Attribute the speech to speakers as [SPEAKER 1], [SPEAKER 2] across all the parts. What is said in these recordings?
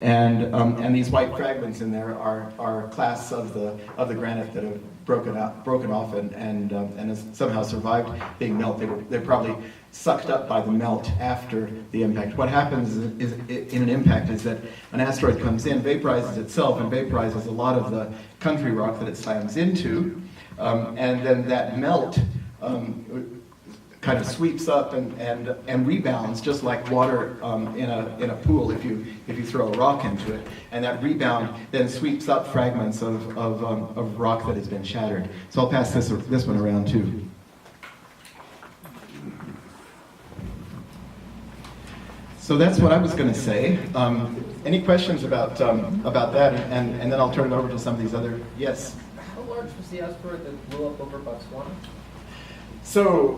[SPEAKER 1] And these white fragments in there are clasts of the granite that have broken off and has somehow survived being melted. They're probably sucked up by the melt after the impact. What happens is in an impact is that an asteroid comes in, vaporizes itself, and vaporizes a lot of the country rock that it slams into, and then that melt kind of sweeps up and rebounds, just like water in a pool if you throw a rock into it. And that rebound then sweeps up fragments of rock that has been shattered. So I'll pass this one around too. So that's what I was going to say. Any questions about that? And then I'll turn it over to some of these other. Yes.
[SPEAKER 2] How large was the asteroid that blew up over Botswana?
[SPEAKER 1] So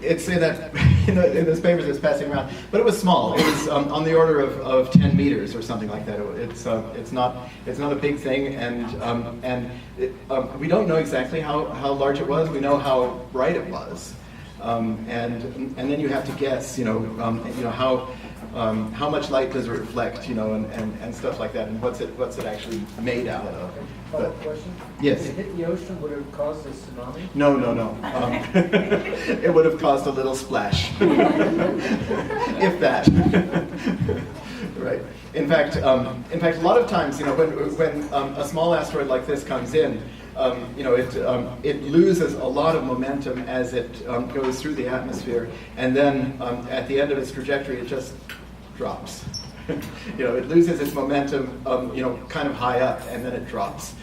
[SPEAKER 1] it's in those papers that's passing around, but it was small. It was on the order of 10 meters or something like that. It's not a big thing, and we don't know exactly how large it was. We know how bright it was, and then you have to guess, how much light does it reflect, and stuff like that, and what's it actually made out of.
[SPEAKER 2] Follow-up question?
[SPEAKER 1] Yes.
[SPEAKER 2] If it hit the ocean, would it have caused a tsunami?
[SPEAKER 1] No. It would have caused a little splash, if that. Right. In fact, a lot of times, when a small asteroid like this comes in, it loses a lot of momentum as it goes through the atmosphere, and then at the end of its trajectory, it just drops. It loses its momentum, kind of high up, and then it drops.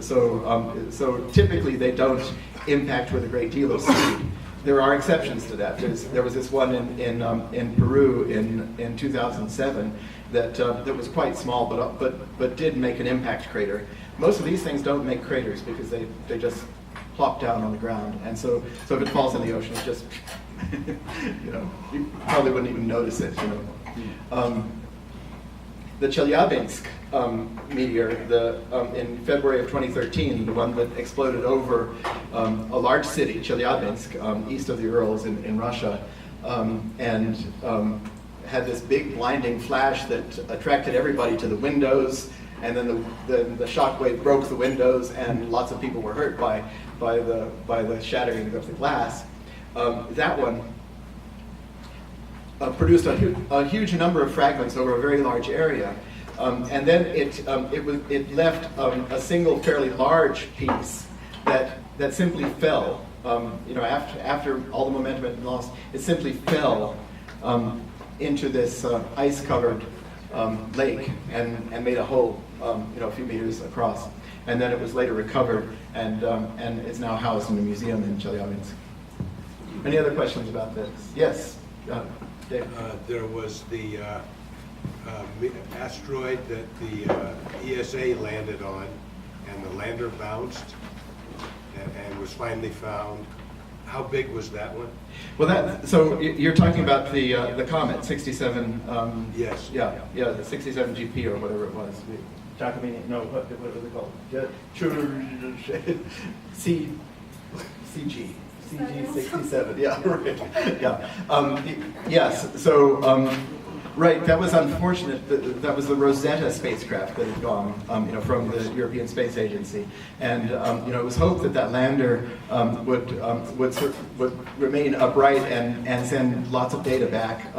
[SPEAKER 1] So typically they don't impact with a great deal of speed. There are exceptions to that. There was this one in Peru in 2007 that was quite small, but did make an impact crater. Most of these things don't make craters because they just plop down on the ground, and so if it falls in the ocean, it's just you probably wouldn't even notice it. The Chelyabinsk meteor, in February of 2013, the one that exploded over a large city, Chelyabinsk, east of the Urals in Russia, and had this big blinding flash that attracted everybody to the windows, and then the shockwave broke the windows, and lots of people were hurt by the shattering of the glass. That one produced a huge number of fragments over a very large area, and then it left a single fairly large piece that simply fell. After all the momentum had been lost, it simply fell into this ice-covered lake and made a hole, a few meters across. And then it was later recovered and is now housed in a museum in Chelyabinsk. Any other questions about this? Yes. Dave.
[SPEAKER 3] There was the asteroid that the ESA landed on, and the lander bounced and was finally found. How big was that one?
[SPEAKER 1] Well, so you're talking about the comet 67.
[SPEAKER 3] Yes.
[SPEAKER 1] Yeah, the 67 GP or whatever it was. Giacomini. No, what was it called? CG 67. Yeah, right. Yeah. Yes. So. Right, that was unfortunate. That was the Rosetta spacecraft that had gone, from the European Space Agency, and it was hoped that lander would remain upright and send lots of data back.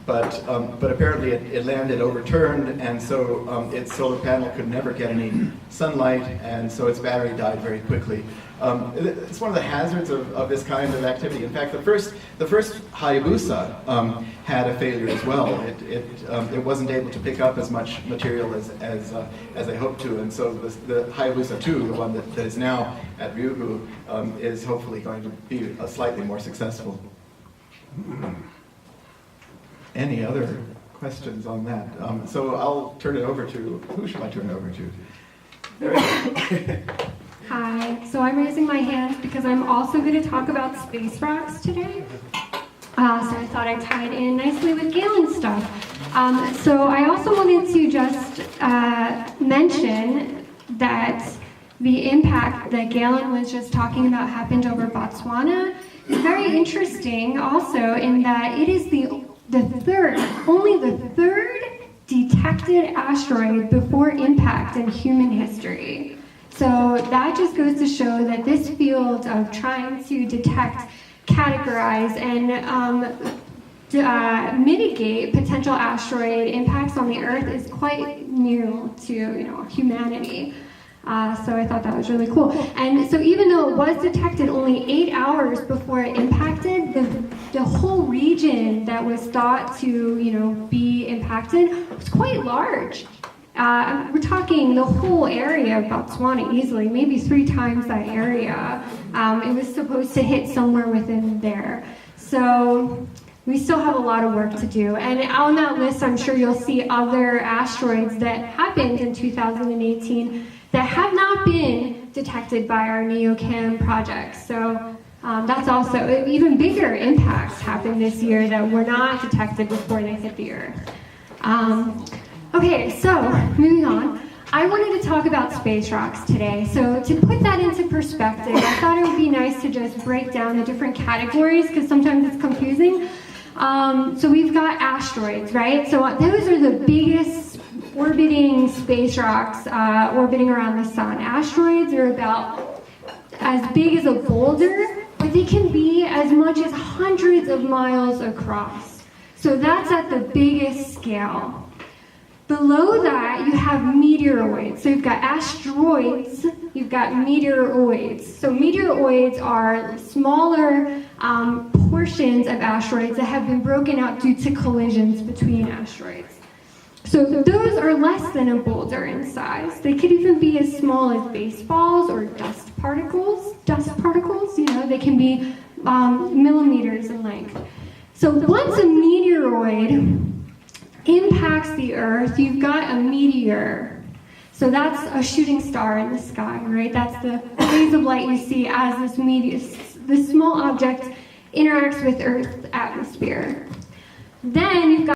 [SPEAKER 1] But apparently it landed overturned, and so its solar panel could never get any sunlight, and so its battery died very quickly. It's one of the hazards of this kind of activity. In fact, the first Hayabusa had a failure as well. It wasn't able to pick up as much material as they hoped to, and so the Hayabusa 2, the one that is now at Ryugu, is hopefully going to be slightly more successful. Any other questions on that? So I'll turn it over to, who should I turn it over to?
[SPEAKER 4] Hi, so I'm raising my hand because I'm also going to talk about space rocks today. So I thought I'd tie it in nicely with Galen stuff. So I also wanted to just mention that the impact that Galen was just talking about happened over Botswana is very interesting also in that it is only the third detected asteroid before impact in human history. So that just goes to show that this field of trying to detect, categorize, and mitigate potential asteroid impacts on the Earth is quite new to humanity. So I thought that was really cool. And so even though it was detected only 8 hours before it impacted, the whole region that was thought to be impacted was quite large. We're talking the whole area of Botswana easily, maybe 3 times that area. It was supposed to hit somewhere within there. So we still have a lot of work to do. And on that list, I'm sure you'll see other asteroids that happened in 2018 that have not been detected by our NEOCAM project. So that's also, even bigger impacts happened this year that were not detected before they hit the Earth. Okay, so moving on. I wanted to talk about space rocks today. So to put that into perspective, I thought it would be nice to just break down the different categories because sometimes it's confusing. So we've got asteroids, right? So those are the biggest orbiting space rocks orbiting around the sun. Asteroids are about as big as a boulder, but they can be as much as hundreds of miles across. So that's at the biggest scale. Below that, you have meteoroids. So you've got asteroids, you've got meteoroids. So meteoroids are smaller portions of asteroids that have been broken out due to collisions between asteroids. So those are less than a boulder in size. They could even be as small as baseballs or dust particles. They can be millimeters in length. So once a meteoroid impacts the Earth, you've got a meteor. So that's a shooting star in the sky, right? That's the rays of light you see as this small object interacts with Earth's atmosphere. Then you've got